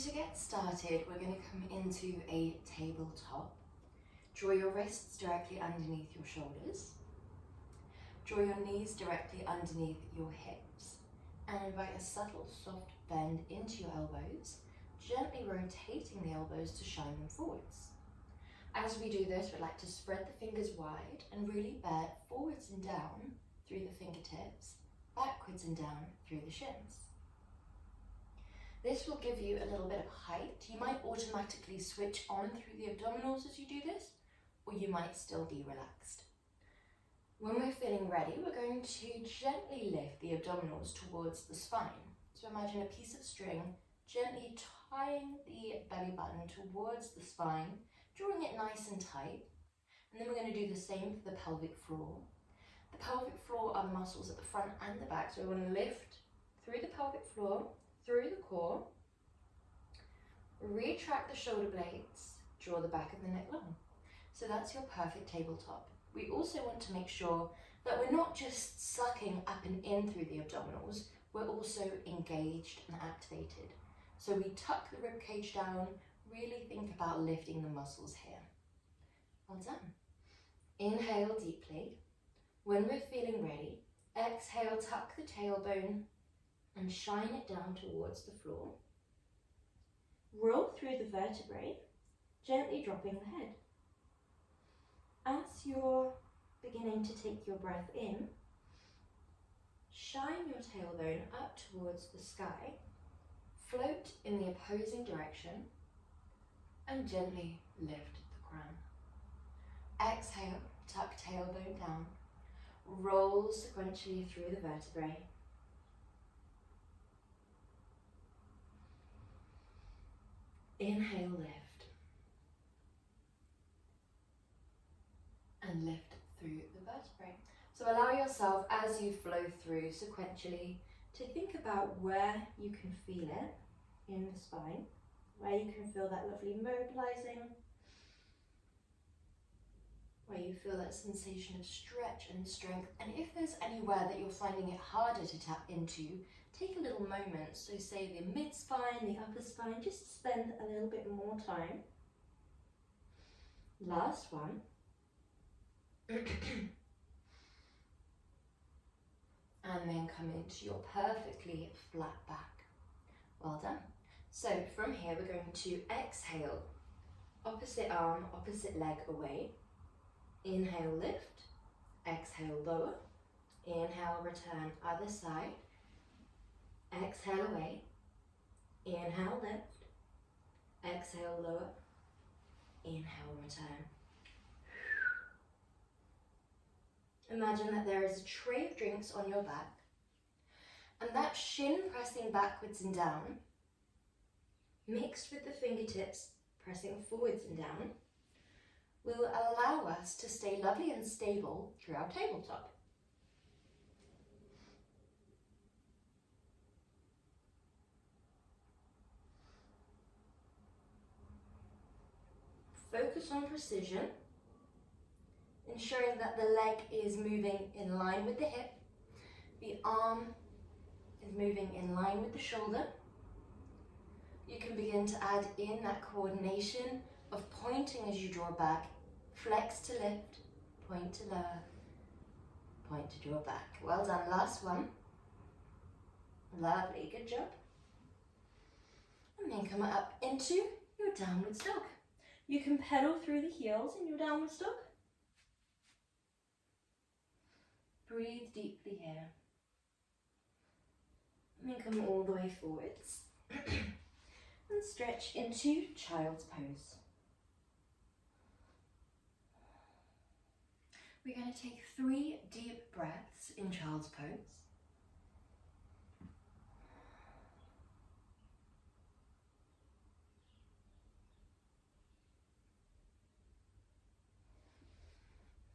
to get started, we're going to come into a tabletop. Draw your wrists directly underneath your shoulders. Draw your knees directly underneath your hips. And invite a subtle, soft bend into your elbows, gently rotating the elbows to shine them forwards. As we do this, we'd like to spread the fingers wide and really bear forwards and down through the fingertips, backwards and down through the shins. This will give you a little bit of height. You might automatically switch on through the abdominals as you do this, or you might still be relaxed. When we're feeling ready, we're going to gently lift the abdominals towards the spine. So imagine a piece of string gently tying the belly button towards the spine, drawing it nice and tight. And then we're going to do the same for the pelvic floor. The pelvic floor are the muscles at the front and the back, so we want to lift through the pelvic floor, through the core, retract the shoulder blades, draw the back of the neck long. So that's your perfect tabletop. We also want to make sure that we're not just sucking up and in through the abdominals, we're also engaged and activated. So we tuck the rib cage down, really think about lifting the muscles here. Well done. Inhale deeply. When we're feeling ready, exhale, tuck the tailbone and shine it down towards the floor. Roll through the vertebrae, gently dropping the head. As you're beginning to take your breath in, shine your tailbone up towards the sky, float in the opposing direction, and gently lift the crown. Exhale, tuck tailbone down, roll sequentially through the vertebrae. Inhale, lift. And lift through the vertebrae. So allow yourself, as you flow through sequentially, to think about where you can feel it in the spine, where you can feel that lovely mobilizing, where you feel that sensation of stretch and strength. And if there's anywhere that you're finding it harder to tap into, take a little moment. So say the mid-spine, the upper spine, just spend a little bit more time. Last one. And then come into your perfectly flat back. Well done. So from here we're going to exhale, opposite arm, opposite leg away. Inhale, lift. Exhale, lower. Inhale, return, other side. Exhale, away. Inhale, lift. Exhale, lower. Inhale, return. Imagine that there is a tray of drinks on your back, and that shin pressing backwards and down, mixed with the fingertips pressing forwards and down, will allow us to stay lovely and stable through our tabletop. Focus on precision, ensuring that the leg is moving in line with the hip, the arm is moving in line with the shoulder. You can begin to add in that coordination of pointing as you draw back, flex to lift, point to lower, point to draw back. Well done, last one. Lovely, good job. And then come up into your downward dog. You can pedal through the heels in your downward dog. Breathe deeply here. And then come all the way forwards. And stretch into child's pose. We're going to take 3 deep breaths in child's pose.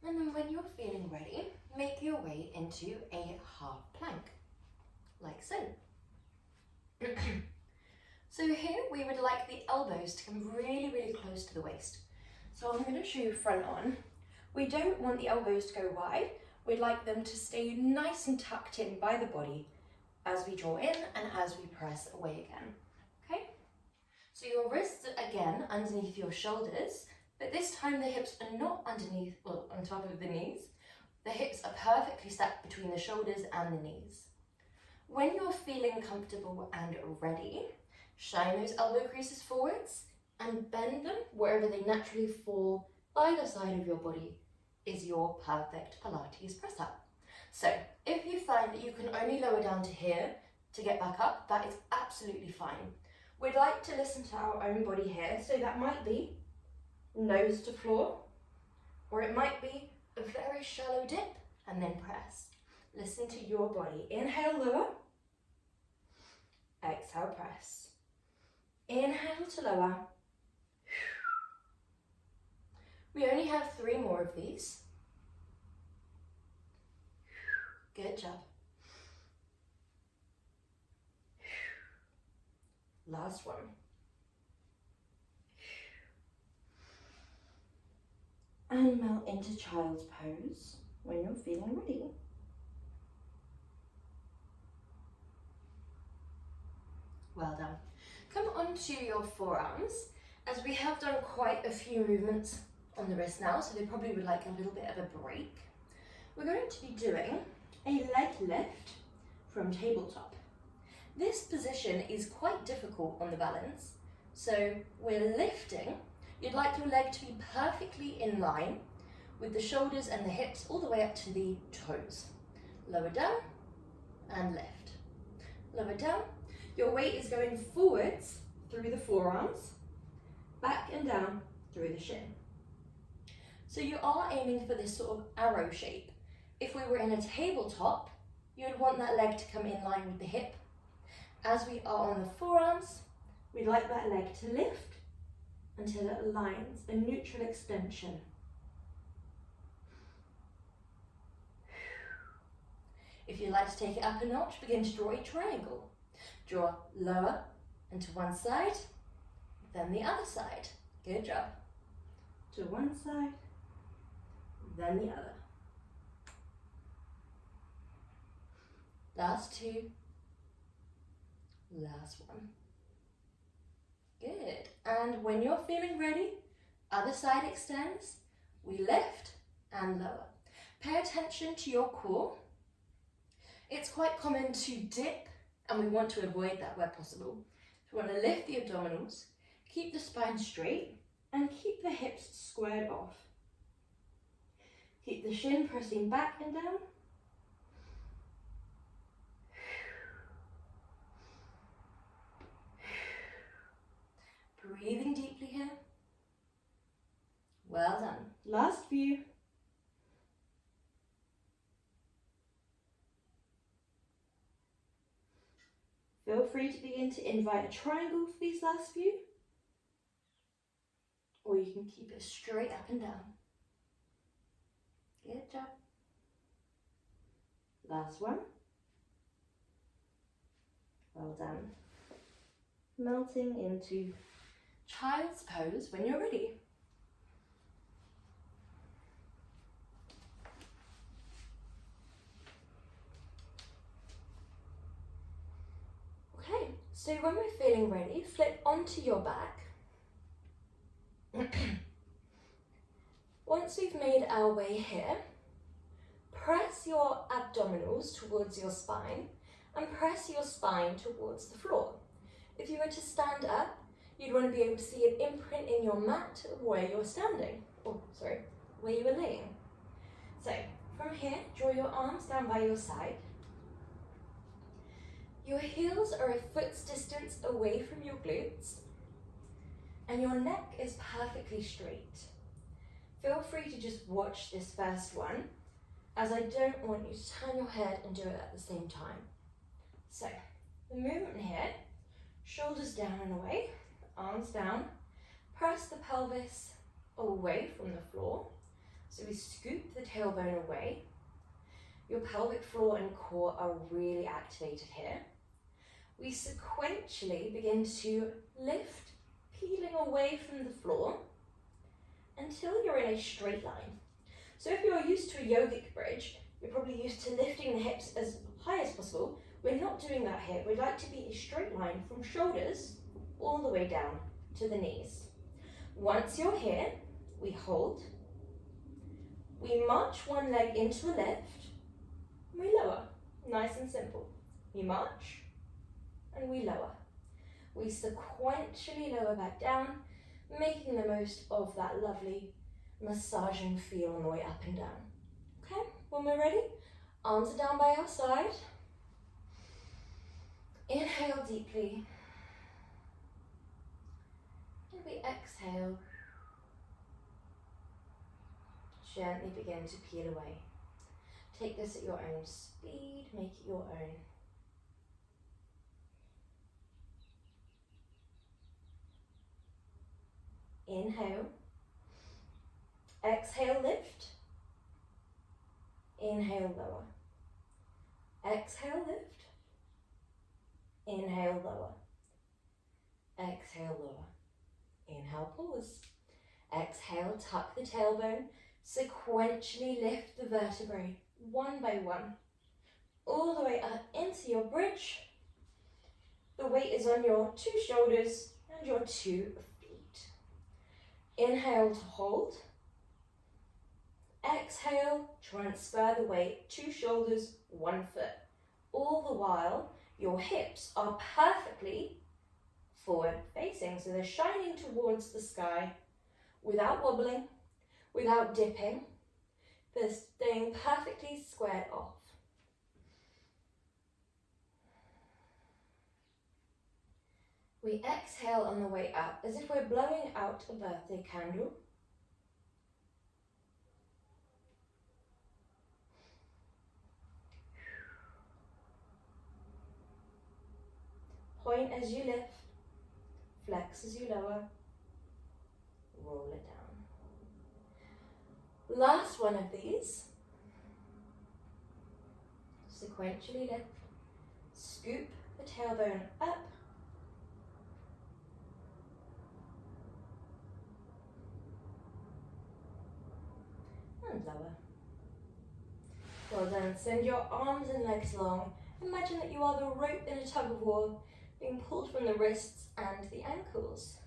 And then when you're feeling ready, make your way into a half plank, like so. So here we would like the elbows to come really, really close to the waist. So I'm going to show you front on. We don't want the elbows to go wide. We'd like them to stay nice and tucked in by the body as we draw in and as we press away again. Okay? So your wrists are again underneath your shoulders, but this time the hips are not underneath, well, on top of the knees. The hips are perfectly stacked between the shoulders and the knees. When you're feeling comfortable and ready, shine those elbow creases forwards and bend them wherever they naturally fall. Either side of your body is your perfect Pilates press up. So if you find that you can only lower down to here to get back up, that is absolutely fine. We'd like to listen to our own body here, so that might be nose to floor, or it might be a very shallow dip and then press. Listen to your body. Inhale, lower. Exhale, press. Inhale to lower. We only have 3 more of these. Good job. Last one. And melt into child's pose when you're feeling ready. Well done. Come onto your forearms, as we have done quite a few movements on the wrist now, so they probably would like a little bit of a break. We're going to be doing a leg lift from tabletop. This position is quite difficult on the balance, so we're lifting. You'd like your leg to be perfectly in line with the shoulders and the hips all the way up to the toes. Lower down and lift. Lower down. Your weight is going forwards through the forearms, back and down through the shin. So you are aiming for this sort of arrow shape. If we were in a tabletop, you'd want that leg to come in line with the hip. As we are on the forearms, we'd like that leg to lift until it aligns, a neutral extension. If you'd like to take it up a notch, begin to draw a triangle. Draw lower and to one side, then the other side. Good job. To one side, then the other. Last 2. Last one. Good. And when you're feeling ready, other side extends, we lift and lower. Pay attention to your core. It's quite common to dip, and we want to avoid that where possible. So we want to lift the abdominals, keep the spine straight, and keep the hips squared off. Keep the shin pressing back and down. Breathing deeply here. Well done. Last few. Feel free to begin to invite a triangle for these last few, or you can keep it straight up and down. Good job. Last one. Well done. Melting into child's pose when you're ready. Okay, so when we're feeling ready, flip onto your back. Once we've made our way here, press your abdominals towards your spine and press your spine towards the floor. If you were to stand up, you'd want to be able to see an imprint in your mat where you're standing, where you were laying. So from here, draw your arms down by your side. Your heels are a foot's distance away from your glutes, and your neck is perfectly straight. Feel free to just watch this first one, as I don't want you to turn your head and do it at the same time. So the movement here, shoulders down and away, arms down, press the pelvis away from the floor. So we scoop the tailbone away. Your pelvic floor and core are really activated here. We sequentially begin to lift, peeling away from the floor until you're in a straight line. So if you're used to a yogic bridge, you're probably used to lifting the hips as high as possible. We're not doing that here. We'd like to be a straight line from shoulders all the way down. to the knees. Once you're here, we hold. We march one leg into the lift. We lower. Nice and simple. We march and we lower. We sequentially lower back down, making the most of that lovely massaging feel on the way up and down. Okay, when we're ready, arms are down by our side. Inhale deeply. And we exhale. Gently begin to peel away. Take this at your own speed, make it your own. Inhale. Exhale, lift. Inhale, lower. Exhale, lift. Inhale, lower. Exhale, lower. Inhale, pause. Exhale, tuck the tailbone. Sequentially lift the vertebrae, one by one, all the way up into your bridge. The weight is on your 2 shoulders and your 2 feet. Inhale to hold. Exhale, transfer the weight, 2 shoulders, 1 foot. All the while, your hips are perfectly forward facing, so they're shining towards the sky without wobbling, without dipping. They're staying perfectly squared off. We exhale on the way up as if we're blowing out a birthday candle. Point as you lift, flex as you lower, roll it down. Last one of these. Sequentially lift, scoop the tailbone up, and lower. Well done. Send your arms and legs long. Imagine that you are the rope in a tug of war, being pulled from the wrists and the ankles.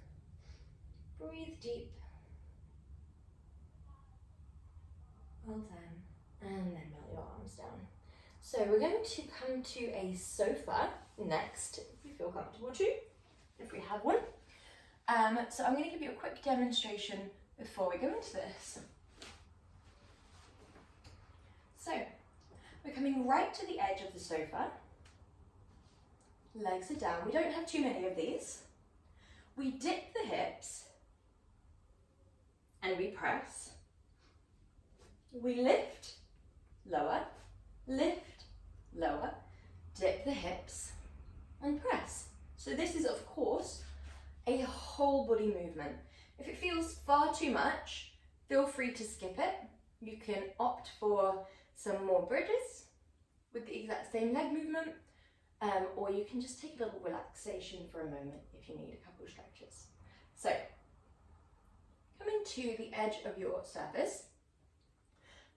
Breathe deep. Well done. And then melt your arms down. So we're going to come to a sofa next, if you feel comfortable to, if we have one. So I'm going to give you a quick demonstration before we go into this. So we're coming right to the edge of the sofa. Legs are down. We don't have too many of these. We dip the hips and we press. We lift, lower, lift, lower, dip the hips and press. So this is, of course, a whole body movement. If it feels far too much, feel free to skip it. You can opt for some more bridges with the exact same leg movement, or you can just take a little relaxation for a moment if you need a couple of stretches. So, coming to the edge of your surface,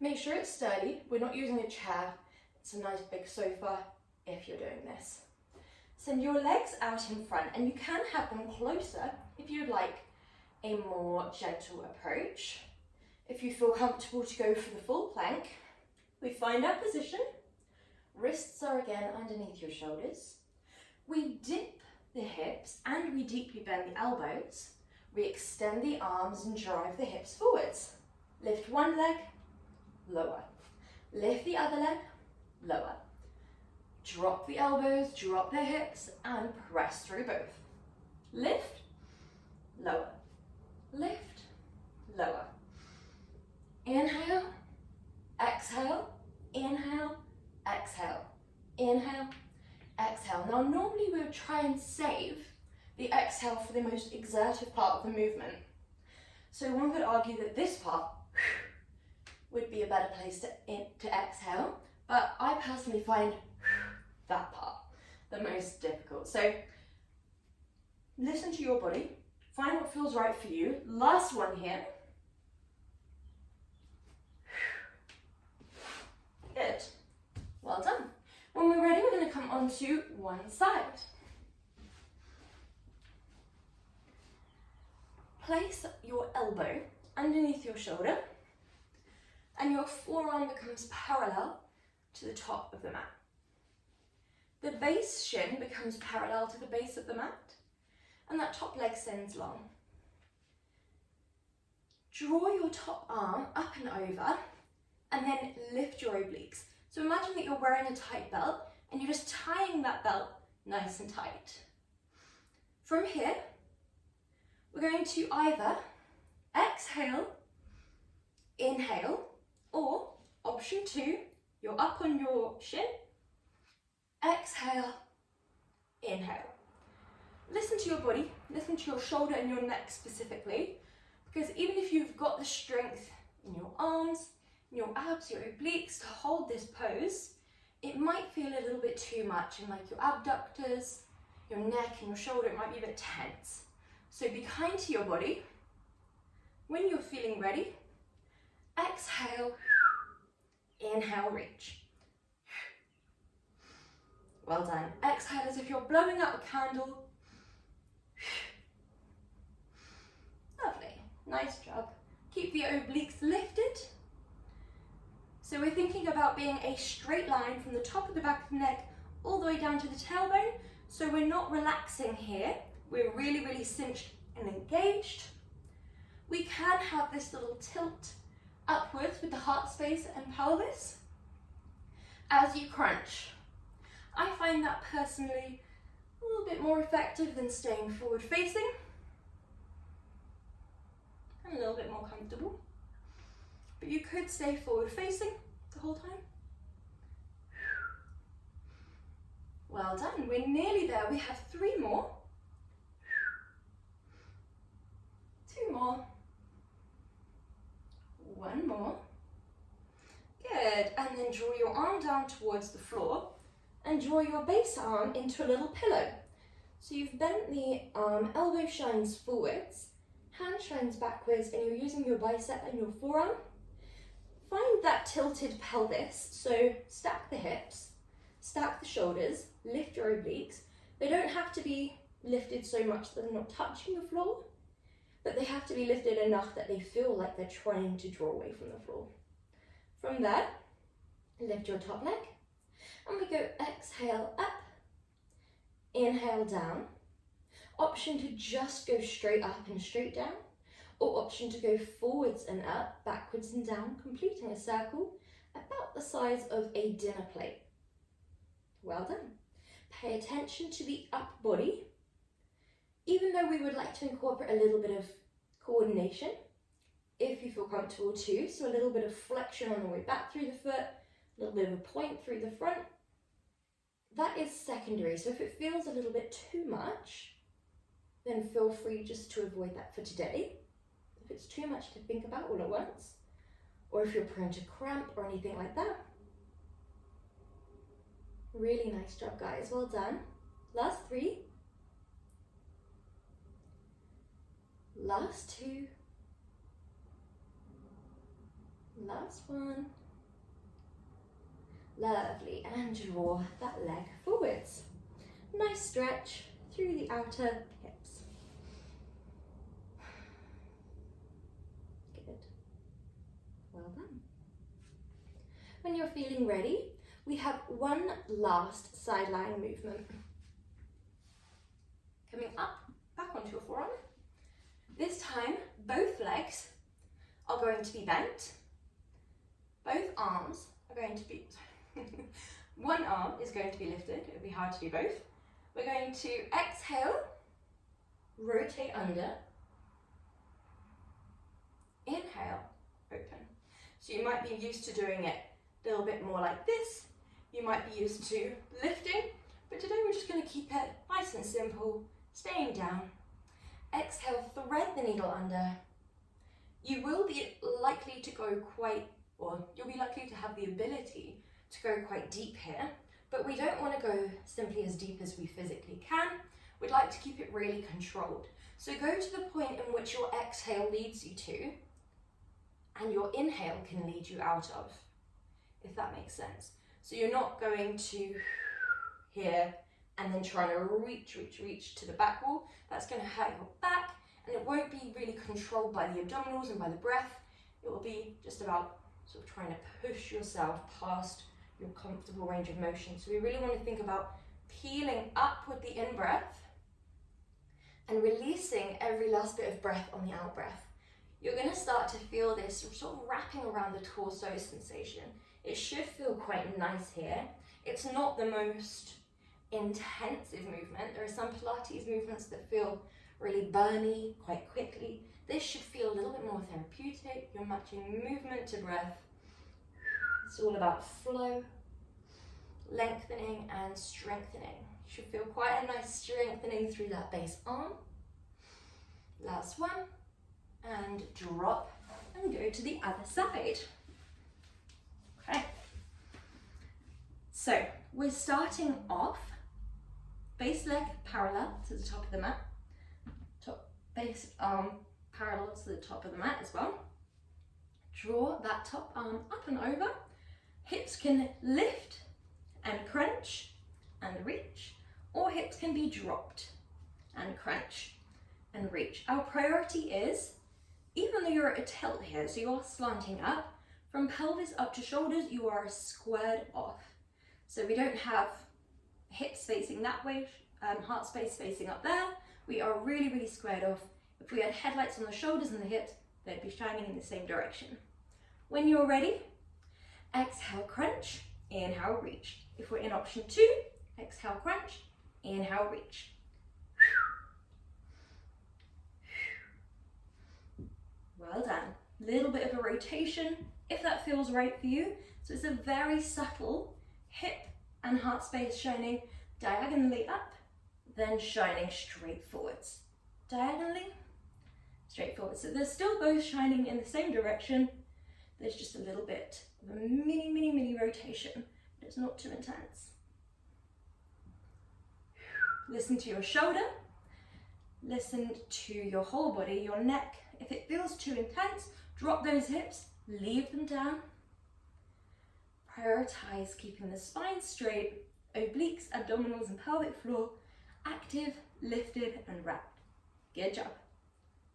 make sure it's sturdy. We're not using a chair. It's a nice big sofa if you're doing this. Send your legs out in front, and you can have them closer if you'd like a more gentle approach. If you feel comfortable to go for the full plank, we find our position. Wrists are again underneath your shoulders. We dip the hips and we deeply bend the elbows. We extend the arms and drive the hips forwards. Lift one leg, lower. Lift the other leg, lower. Drop the elbows, drop the hips, and press through both. Lift, lower. Lift, lower. Inhale, exhale, inhale, exhale, inhale, exhale. Now normally we would try and save the exhale for the most exertive part of the movement. So one could argue that this part would be a better place to exhale, but I personally find that part the most difficult. So listen to your body, find what feels right for you. Last one here. Good. Well done. When we're ready, we're going to come onto one side. place your elbow underneath your shoulder and your forearm becomes parallel to the top of the mat. The base shin becomes parallel to the base of the mat and that top leg sends long. Draw your top arm up and over and then lift your obliques. So imagine that you're wearing a tight belt and you're just tying that belt nice and tight. From here, we're going to either exhale, inhale, or option 2, you're up on your shin, exhale, inhale. Listen to your body, listen to your shoulder and your neck specifically, because even if you've got the strength in your arms, in your abs, your obliques to hold this pose, it might feel a little bit too much in like your abductors, your neck and your shoulder, it might be a bit tense. So be kind to your body. When you're feeling ready, exhale, inhale, reach. Well done. Exhale as if you're blowing out a candle. Lovely, nice job. Keep the obliques lifted. So we're thinking about being a straight line from the top of the back of the neck all the way down to the tailbone. So we're not relaxing here. We're really, really cinched and engaged. We can have this little tilt upwards with the heart space and pelvis as you crunch. I find that personally a little bit more effective than staying forward facing and a little bit more comfortable. But you could stay forward facing the whole time. Well done, we're nearly there. We have 3 more. 2 more. 1 more. Good, and then draw your arm down towards the floor and draw your base arm into a little pillow. So you've bent the arm, elbow shines forwards, hand shines backwards, and you're using your bicep and your forearm. Find that tilted pelvis, so stack the hips, stack the shoulders, lift your obliques. They don't have to be lifted so much that they're not touching the floor, but they have to be lifted enough that they feel like they're trying to draw away from the floor. From there, lift your top leg, and we go exhale up, inhale down. Option to just go straight up and straight down, or option to go forwards and up, backwards and down, completing a circle about the size of a dinner plate. Well done. Pay attention to the up body. Even though we would like to incorporate a little bit of coordination, if you feel comfortable too, so a little bit of flexion on the way back through the foot, a little bit of a point through the front, that is secondary. So if it feels a little bit too much, then feel free just to avoid that for today. If it's too much to think about all at once, or if you're prone to cramp or anything like that. Really nice job, guys, well done. Last 3. Last 2. Last 1. Lovely, and draw that leg forwards. Nice stretch through the outer hips. Good. Well done. When you're feeling ready, we have one last side lying movement. Coming up, back onto your forearm. This time, both legs are going to be bent. Both arms are going to be, one arm is going to be lifted. It would be hard to do both. We're going to exhale, rotate under, inhale, open. So you might be used to doing it a little bit more like this. You might be used to lifting, but today we're just going to keep it nice and simple, staying down. Exhale, thread the needle under. You will be likely to go you'll be likely to have the ability to go quite deep here, but we don't want to go simply as deep as we physically can. We'd like to keep it really controlled. So go to the point in which your exhale leads you to, and your inhale can lead you out of, if that makes sense. So you're not going to here and then trying to reach to the back wall. That's going to hurt your back And it won't be really controlled by the abdominals and by the breath. It will be just about sort of trying to push yourself past your comfortable range of motion. So we really want to think about peeling up with the in-breath and releasing every last bit of breath on the out-breath. You're going to start to feel this sort of wrapping around the torso sensation. It should feel quite nice here. It's not the most intensive movement. There are some Pilates movements that feel really burny quite quickly. This should feel a little bit more therapeutic. You're matching movement to breath. It's all about flow, lengthening and strengthening. You should feel quite a nice strengthening through that base arm. Last one. And drop and go to the other side. Okay. So we're starting off base leg parallel to the top of the mat. Top base arm parallel to the top of the mat as well. Draw that top arm up and over. Hips can lift and crunch and reach, or hips can be dropped and crunch and reach. Our priority is, even though you're at a tilt here, so you are slanting up, from pelvis up to shoulders, you are squared off. So we don't have hips facing that way, heart space facing up there. We are really, really squared off. If we had headlights on the shoulders and the hips, they'd be shining in the same direction. When you're ready, exhale, crunch, inhale, reach. If we're in option 2, exhale, crunch, inhale, reach. Well done. Little bit of a rotation, if that feels right for you. So it's a very subtle hip and heart space shining diagonally up, then shining straight forwards. Diagonally, straight forward. So they're still both shining in the same direction. There's just a little bit of a mini rotation, but it's not too intense. Listen to your shoulder. Listen to your whole body, your neck. If it feels too intense, drop those hips, leave them down. Prioritize keeping the spine straight, obliques, abdominals and pelvic floor active, lifted and wrapped. Good job.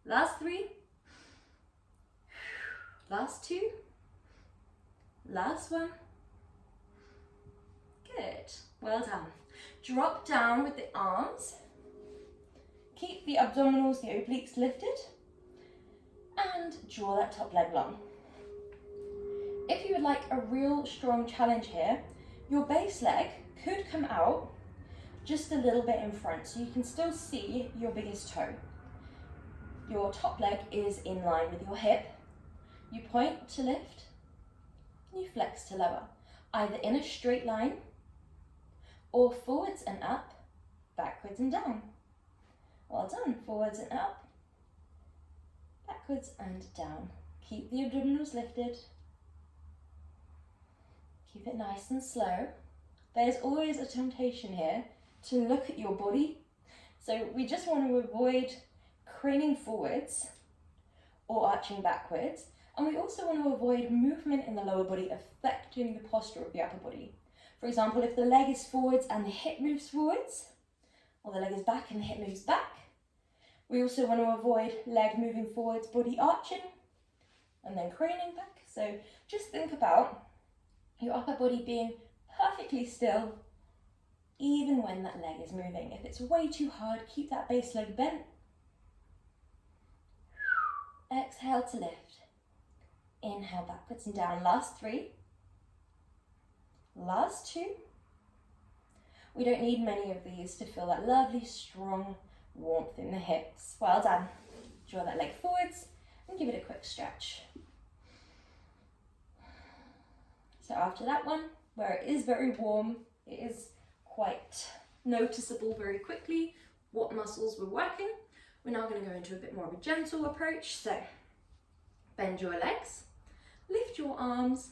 Last 3. Last 2. Last 1. Good. Well done. Drop down with the arms. Keep the abdominals, the obliques lifted. And draw that top leg long. If you would like a real strong challenge here, your base leg could come out just a little bit in front so you can still see your biggest toe. Your top leg is in line with your hip. You point to lift, you flex to lower, either in a straight line or forwards and up, backwards and down. Well done, forwards and up, backwards and down. Keep the abdominals lifted. Keep it nice and slow. There's always a temptation here to look at your body. So we just want to avoid craning forwards or arching backwards. And we also want to avoid movement in the lower body affecting the posture of the upper body. For example, if the leg is forwards and the hip moves forwards, or the leg is back and the hip moves back, we also want to avoid leg moving forwards, body arching, and then craning back. So just think about your upper body being perfectly still, even when that leg is moving. If it's way too hard, keep that base leg bent. Exhale to lift. Inhale backwards and down. Last 3. Last 2. We don't need many of these to feel that lovely, strong warmth in the hips. Well done. Draw that leg forwards and give it a quick stretch. So after that one, where it is very warm, it is quite noticeable very quickly what muscles we're working. We're now going to go into a bit more of a gentle approach. So bend your legs, lift your arms,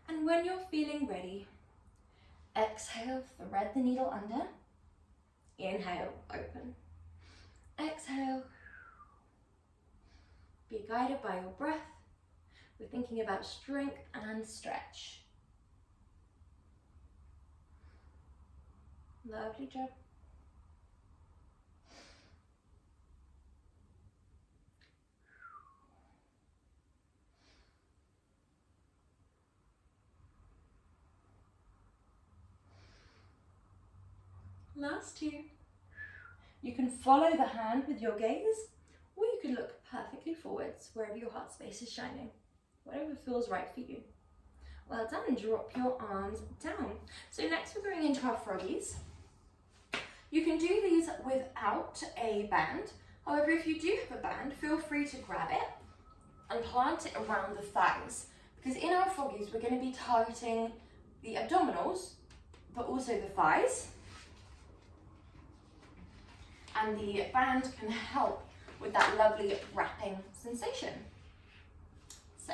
and when you're feeling ready, exhale, thread the needle under. Inhale, open. Exhale. Be guided by your breath. We're thinking about strength and stretch. Lovely job. Last 2. You can follow the hand with your gaze, or you can look perfectly forwards wherever your heart space is shining. Whatever feels right for you. Well done, and drop your arms down. So next we're going into our froggies. You can do these without a band. However, if you do have a band, feel free to grab it and plant it around the thighs. Because in our froggies, we're going to be targeting the abdominals, but also the thighs. And the band can help with that lovely wrapping sensation. So,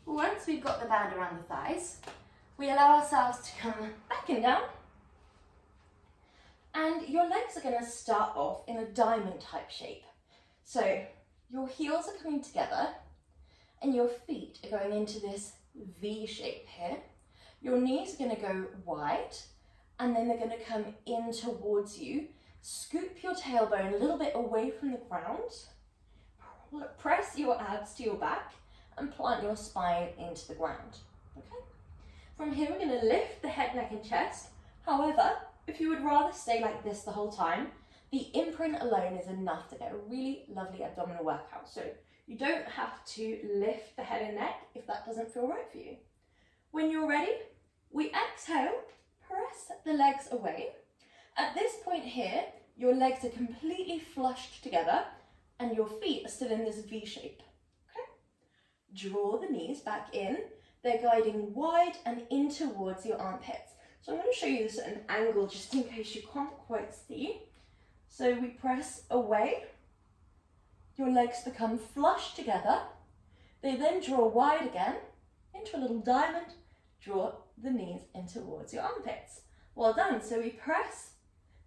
once we've got the band around the thighs, we allow ourselves to come back and down. And your legs are going to start off in a diamond type shape. So your heels are coming together and your feet are going into this V shape here. Your knees are going to go wide and then they're going to come in towards you. Scoop your tailbone a little bit away from the ground. Press your abs to your back and plant your spine into the ground. Okay. From here we're going to lift the head, neck and chest. However, if you would rather stay like this the whole time, the imprint alone is enough to get a really lovely abdominal workout. So you don't have to lift the head and neck if that doesn't feel right for you. When you're ready, we exhale, press the legs away. At this point here, your legs are completely flushed together and your feet are still in this V shape. Okay? Draw the knees back in. They're guiding wide and in towards your armpits. So I'm going to show you this at an angle just in case you can't quite see. So we press away, your legs become flush together, they then draw wide again into a little diamond, draw the knees in towards your armpits. Well done, so we press,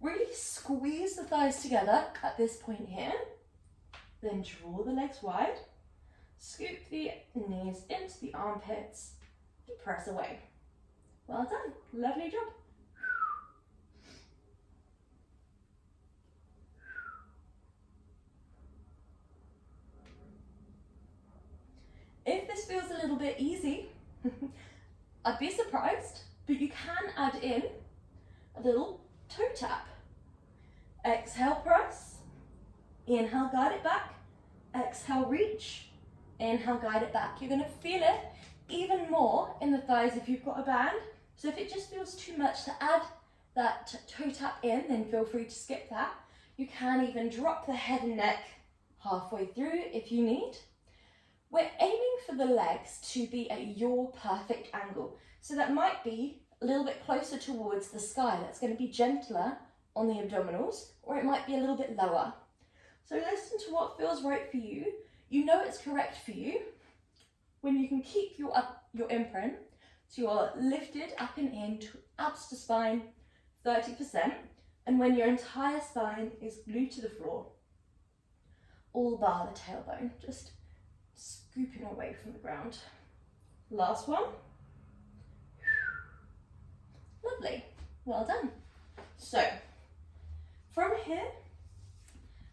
really squeeze the thighs together at this point here, then draw the legs wide, scoop the knees into the armpits, and press away. Well done, lovely job. If this feels a little bit easy, I'd be surprised, but you can add in a little toe tap. Exhale, press. Inhale, guide it back. Exhale, reach. Inhale, guide it back. You're going to feel it even more in the thighs if you've got a band. So if it just feels too much to add that toe tap in, then feel free to skip that. You can even drop the head and neck halfway through if you need. We're aiming for the legs to be at your perfect angle. So that might be a little bit closer towards the sky. That's going to be gentler on the abdominals, or it might be a little bit lower. So listen to what feels right for you. You know it's correct for you when you can keep your imprint. So you're lifted up and in, abs to spine, 30%. And when your entire spine is glued to the floor, all bar the tailbone, just scooping away from the ground. Last one. Lovely, well done. So, from here,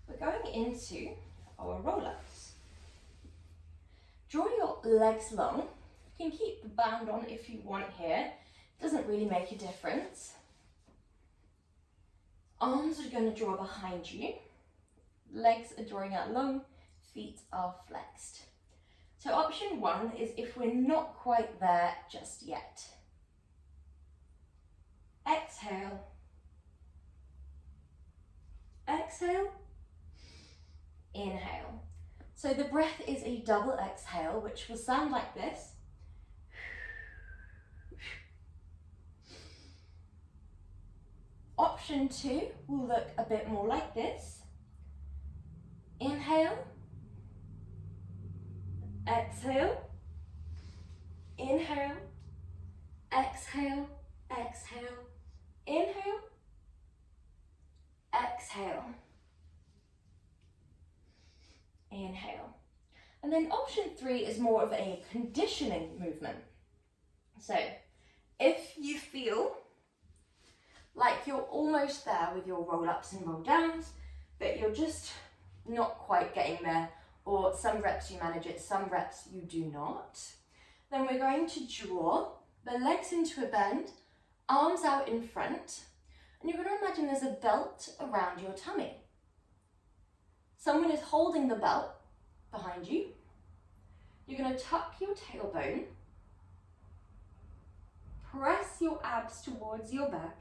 we're going into our roll-ups. Draw your legs long. You can keep the band on if you want here. It doesn't really make a difference. Arms are going to draw behind you. Legs are drawing out long. Feet are flexed. So option 1 is if we're not quite there just yet. Exhale. Exhale. Inhale. So the breath is a double exhale, which will sound like this. Option 2 will look a bit more like this. Inhale. Exhale. Inhale. Exhale. Exhale. Inhale. Exhale. Inhale. And then option 3 is more of a conditioning movement. So if you feel like you're almost there with your roll-ups and roll-downs, but you're just not quite getting there, or some reps you manage it, some reps you do not, then we're going to draw the legs into a bend, arms out in front. And you're going to imagine there's a belt around your tummy. Someone is holding the belt behind you. You're going to tuck your tailbone, press your abs towards your back,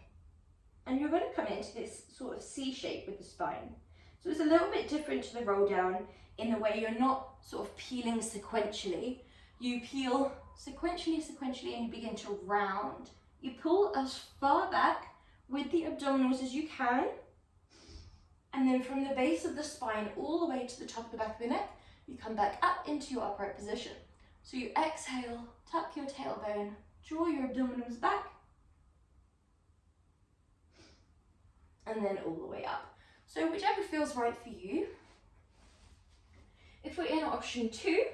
and you're going to come into this sort of C shape with the spine. So it's a little bit different to the roll down in the way you're not sort of peeling sequentially. You peel sequentially, and you begin to round. You pull as far back with the abdominals as you can, and then from the base of the spine all the way to the top of the back of your neck, you come back up into your upright position. So you exhale, tuck your tailbone, draw your abdominals back, and then all the way up. So whichever feels right for you. If we're in option 2,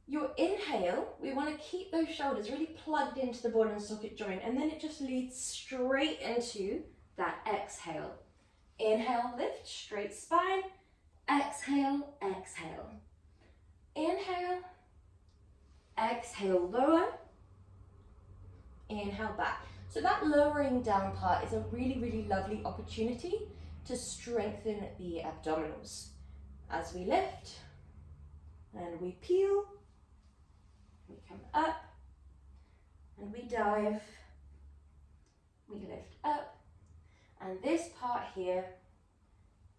your inhale, we want to keep those shoulders really plugged into the ball and socket joint, and then it just leads straight into that exhale. Inhale, lift, straight spine. Exhale, exhale. Inhale, exhale, lower. Inhale, back. So that lowering down part is a really, really lovely opportunity to strengthen the abdominals. As we lift and we peel, we come up and we dive, we lift up, and this part here,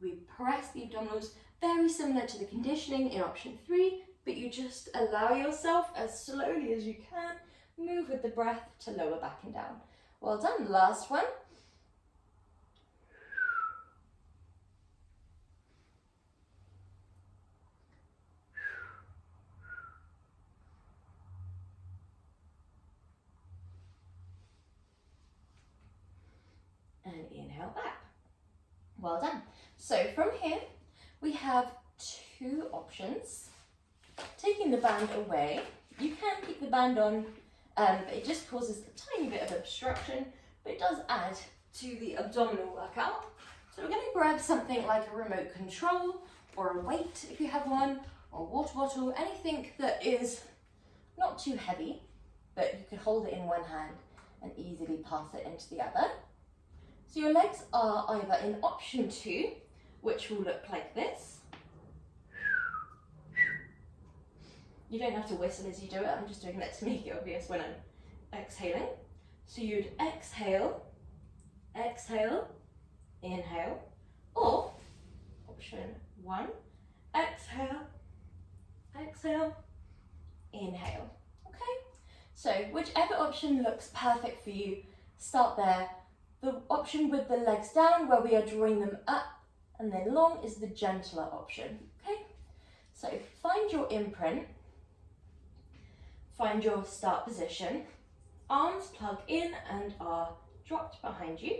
we press the abdominals, very similar to the conditioning in option 3, but you just allow yourself as slowly as you can, move with the breath to lower back and down. Well done, last one. And inhale back. Well done. So from here, we have 2 options. Taking the band away, you can keep the band on, but it just causes a tiny bit of obstruction, but it does add to the abdominal workout. So we're going to grab something like a remote control, or a weight if you have one, or a water bottle, anything that is not too heavy, but you can hold it in one hand and easily pass it into the other. So your legs are either in option 2, which will look like this. You don't have to whistle as you do it, I'm just doing that to make it obvious when I'm exhaling. So you'd exhale, exhale, inhale, or option 1, exhale, exhale, inhale. Okay? So whichever option looks perfect for you, start there. The option with the legs down, where we are drawing them up and then long, is the gentler option. Okay? So find your imprint, find your start position, arms plug in and are dropped behind you.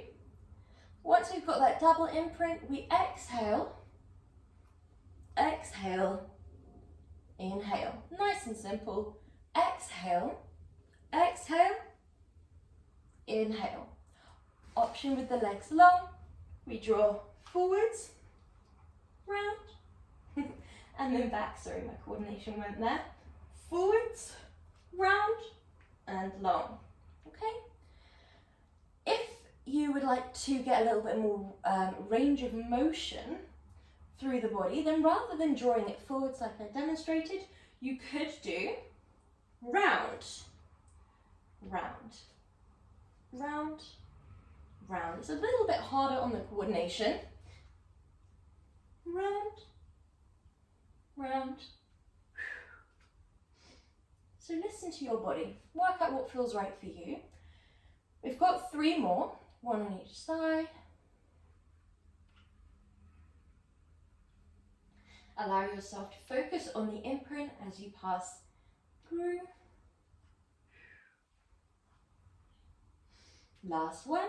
Once we've got that double imprint, we exhale, exhale, inhale. Nice and simple. Exhale, exhale, inhale. Option with the legs long, we draw forwards, round, and then back. Sorry, my coordination went there. Forwards, round, and long. Okay? If you would like to get a little bit more range of motion through the body, then rather than drawing it forwards like I demonstrated, you could do round, round, round, round. It's a little bit harder on the coordination. Round, round. So listen to your body. Work out what feels right for you. We've got 3 more, 1 on each side. Allow yourself to focus on the imprint as you pass through. Last one.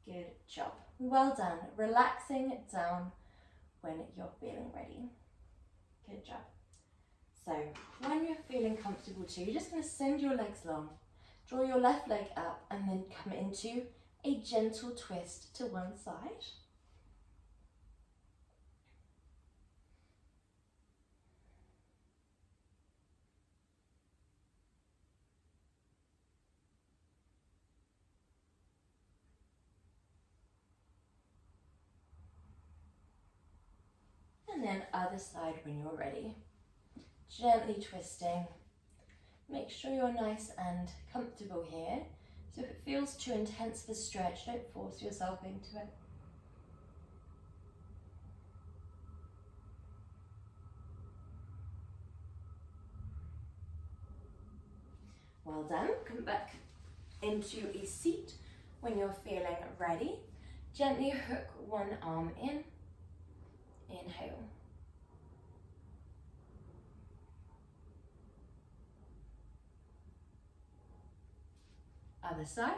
Good job. Well done. Relaxing down when you're feeling ready. Good job. So when you're feeling comfortable too, you're just going to send your legs long. Draw your left leg up and then come into a gentle twist to one side. And then other side when you're ready. Gently twisting. Make sure you're nice and comfortable here. So if it feels too intense for stretch, don't force yourself into it. Well done. Come back into a seat when you're feeling ready. Gently hook one arm in. Inhale. Other side.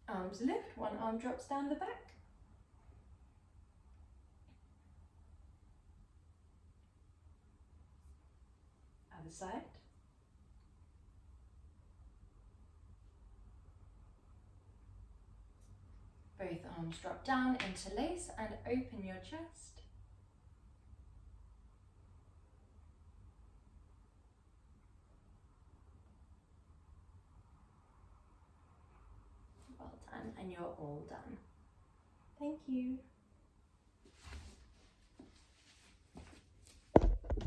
Arms lift, one arm drops down the back. Other side. Both arms drop down, interlace and open your chest. Well done, and you're all done. Thank you.